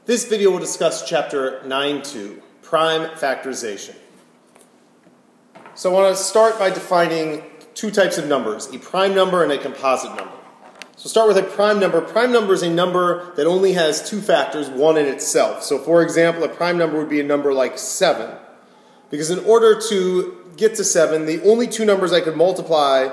This video will discuss Chapter 9.2, Prime Factorization. So I want to start by defining two types of numbers, a prime number and a composite number. So start with a prime number. Prime number is a number that only has two factors, one in itself. So for example, a prime number would be a number like 7. Because in order to get to 7, the only two numbers I could multiply,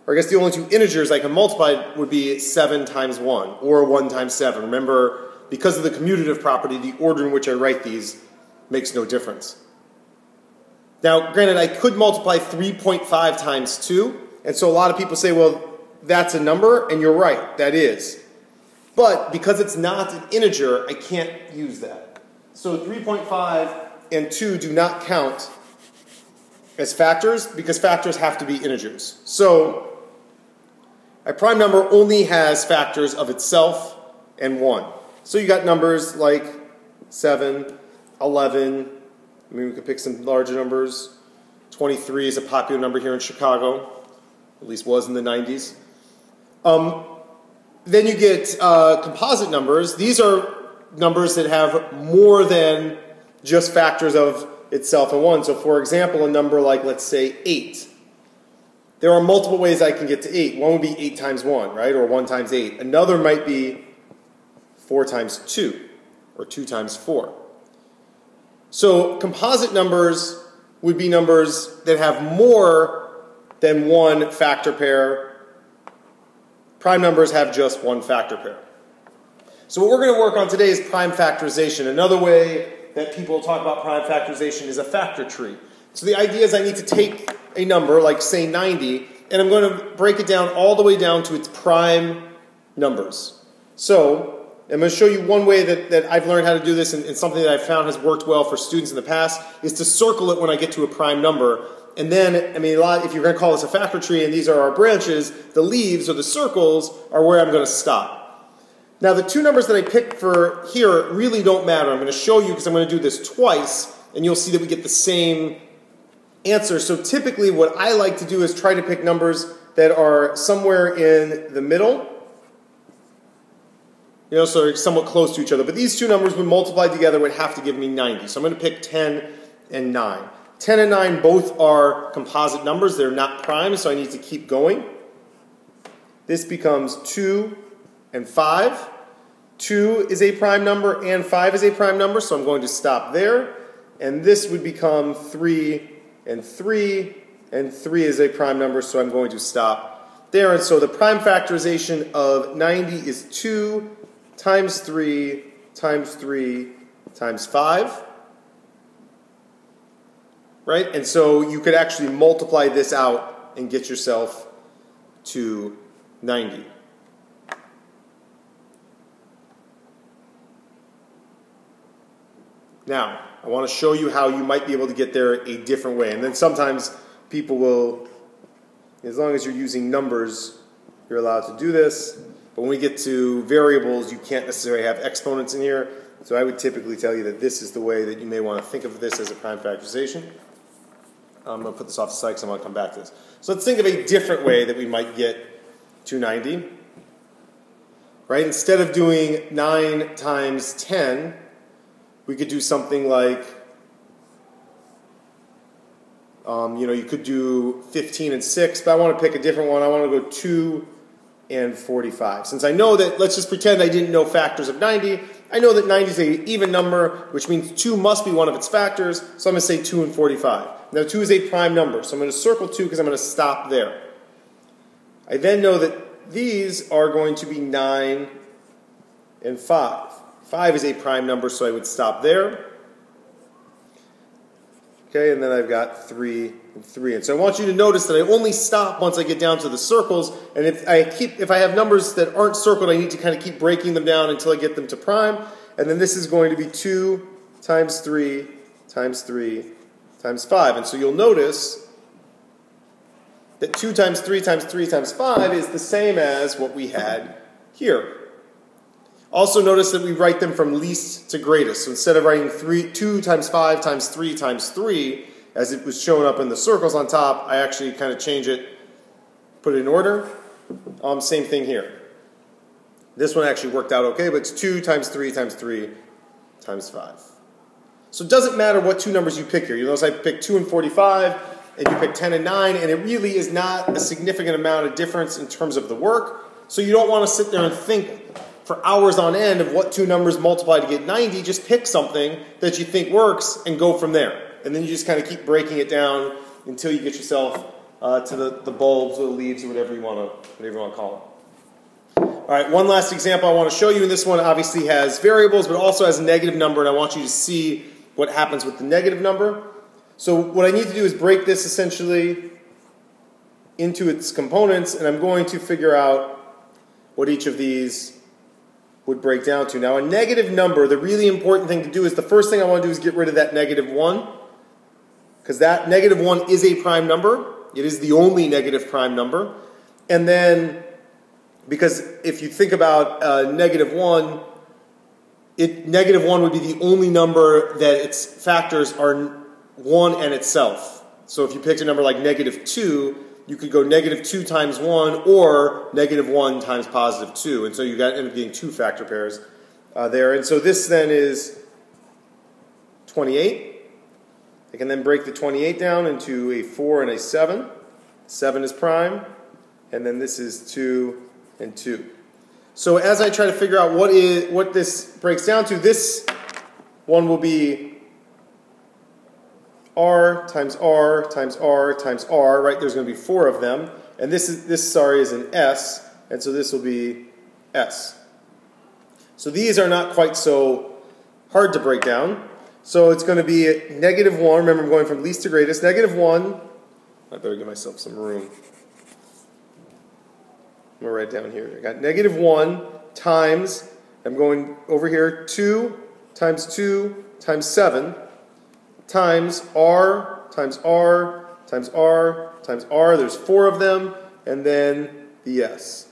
or I guess the only two integers I can multiply would be 7 times 1, or 1 times 7. Remember, because of the commutative property, the order in which I write these makes no difference. Now, granted, I could multiply 3.5 times 2, and so a lot of people say, well, that's a number, and you're right, that is. But because it's not an integer, I can't use that. So 3.5 and 2 do not count as factors, because factors have to be integers. So a prime number only has factors of itself and 1. So you got numbers like 7, 11, I mean we could pick some larger numbers. 23 is a popular number here in Chicago, at least was in the 90s. Then you get composite numbers. These are numbers that have more than just factors of itself and 1. So for example, a number like, let's say, 8. There are multiple ways I can get to 8. One would be 8 times 1, right? Or 1 times 8. Another might be 4 times 2, or 2 times 4. So composite numbers would be numbers that have more than one factor pair. Prime numbers have just one factor pair. So what we're going to work on today is prime factorization. Another way that people talk about prime factorization is a factor tree. So the idea is I need to take a number, like say 90, and I'm going to break it down all the way down to its prime numbers. So I'm going to show you one way that I've learned how to do this, and something that I've found has worked well for students in the past, is to circle it when I get to a prime number. And then, I mean, if you're going to call this a factor tree and these are our branches, the leaves or the circles are where I'm going to stop. Now, the two numbers that I picked for here really don't matter. I'm going to show you because I'm going to do this twice, and you'll see that we get the same answer. So typically what I like to do is try to pick numbers that are somewhere in the middle. You know, so they're somewhat close to each other. But these two numbers, when multiplied together, would have to give me 90. So I'm going to pick 10 and 9. 10 and 9 both are composite numbers. They're not prime, so I need to keep going. This becomes 2 and 5. 2 is a prime number and 5 is a prime number, so I'm going to stop there. And this would become 3 and 3, and 3 is a prime number, so I'm going to stop there. And so the prime factorization of 90 is 2 times 3 times 3 times 5. Right? And so you could actually multiply this out and get yourself to 90. Now, I want to show you how you might be able to get there a different way. And then sometimes people will, as long as you're using numbers, you're allowed to do this. But when we get to variables, you can't necessarily have exponents in here. So I would typically tell you that this is the way that you may want to think of this as a prime factorization. I'm going to put this off the side because I want to come back to this. So let's think of a different way that we might get to 90. Right? Instead of doing 9 times 10, we could do something like, you could do 15 and 6, but I want to pick a different one. I want to go 2 and 45. Since I know that, let's just pretend I didn't know factors of 90. I know that 90 is an even number, which means 2 must be one of its factors, so I'm going to say 2 and 45. Now 2 is a prime number, so I'm going to circle 2 because I'm going to stop there. I then know that these are going to be 9 and 5. 5 is a prime number, so I would stop there. Okay, and then I've got 3 and 3. And so I want you to notice that I only stop once I get down to the circles, and if I have numbers that aren't circled, I need to kind of keep breaking them down until I get them to prime. And then this is going to be 2 times 3 times 3 times 5. And so you'll notice that 2 times 3 times 3 times 5 is the same as what we had here. Also notice that we write them from least to greatest. So instead of writing 2 times 5 times 3 times 3, as it was showing up in the circles on top, I actually kind of change it, put it in order. Same thing here. This one actually worked out okay, but it's 2 times 3 times 3 times 5. So it doesn't matter what two numbers you pick here. You notice I picked 2 and 45, and you pick 10 and 9, and it really is not a significant amount of difference in terms of the work. So you don't want to sit there and think for hours on end of what two numbers multiply to get 90. Just pick something that you think works and go from there. And then you just kind of keep breaking it down until you get yourself to the bulbs or the leaves or whatever you want to call them. All right, one last example I want to show you, and this one obviously has variables, but also has a negative number, and I want you to see what happens with the negative number. So what I need to do is break this essentially into its components, and I'm going to figure out what each of these would break down to. Now, a negative number, the really important thing to do is the first thing I want to do is get rid of that negative 1, because that negative 1 is a prime number. It is the only negative prime number. And then, because if you think about negative 1, negative 1 would be the only number that its factors are 1 and itself. So if you picked a number like negative 2, you could go negative 2 times 1 or negative 1 times positive 2. And so you end up getting two factor pairs there. And so this then is 28. I can then break the 28 down into a 4 and a 7. 7 is prime. And then this is 2 and 2. So as I try to figure out what this breaks down to, this one will be R times R times R times R, right? There's going to be 4 of them. And this is an S, and so this will be S. So these are not quite so hard to break down. So it's going to be negative 1. Remember, I'm going from least to greatest. Negative 1. I better give myself some room. I'm going to write it down here. I got negative 1 times, I'm going over here, 2 times 7 times R times R times R times R. There's 4 of them, and then the S.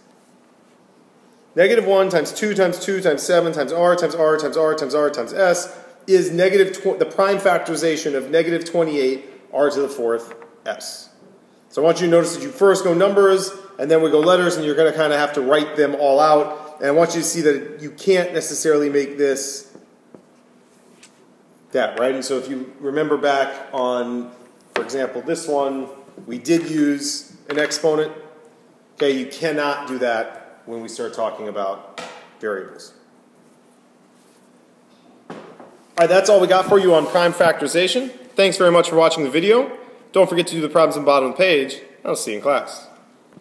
Negative 1 times 2 times 2 times 7 times R times R times R times R times S is the prime factorization of negative 28 R to the 4th S. So I want you to notice that you first go numbers, and then we go letters, and you're going to kind of have to write them all out. And I want you to see that you can't necessarily make this that, right? And so if you remember back on, for example, this one, we did use an exponent. Okay, you cannot do that when we start talking about variables. All right, that's all we got for you on prime factorization. Thanks very much for watching the video. Don't forget to do the problems on the bottom of the page. I'll see you in class.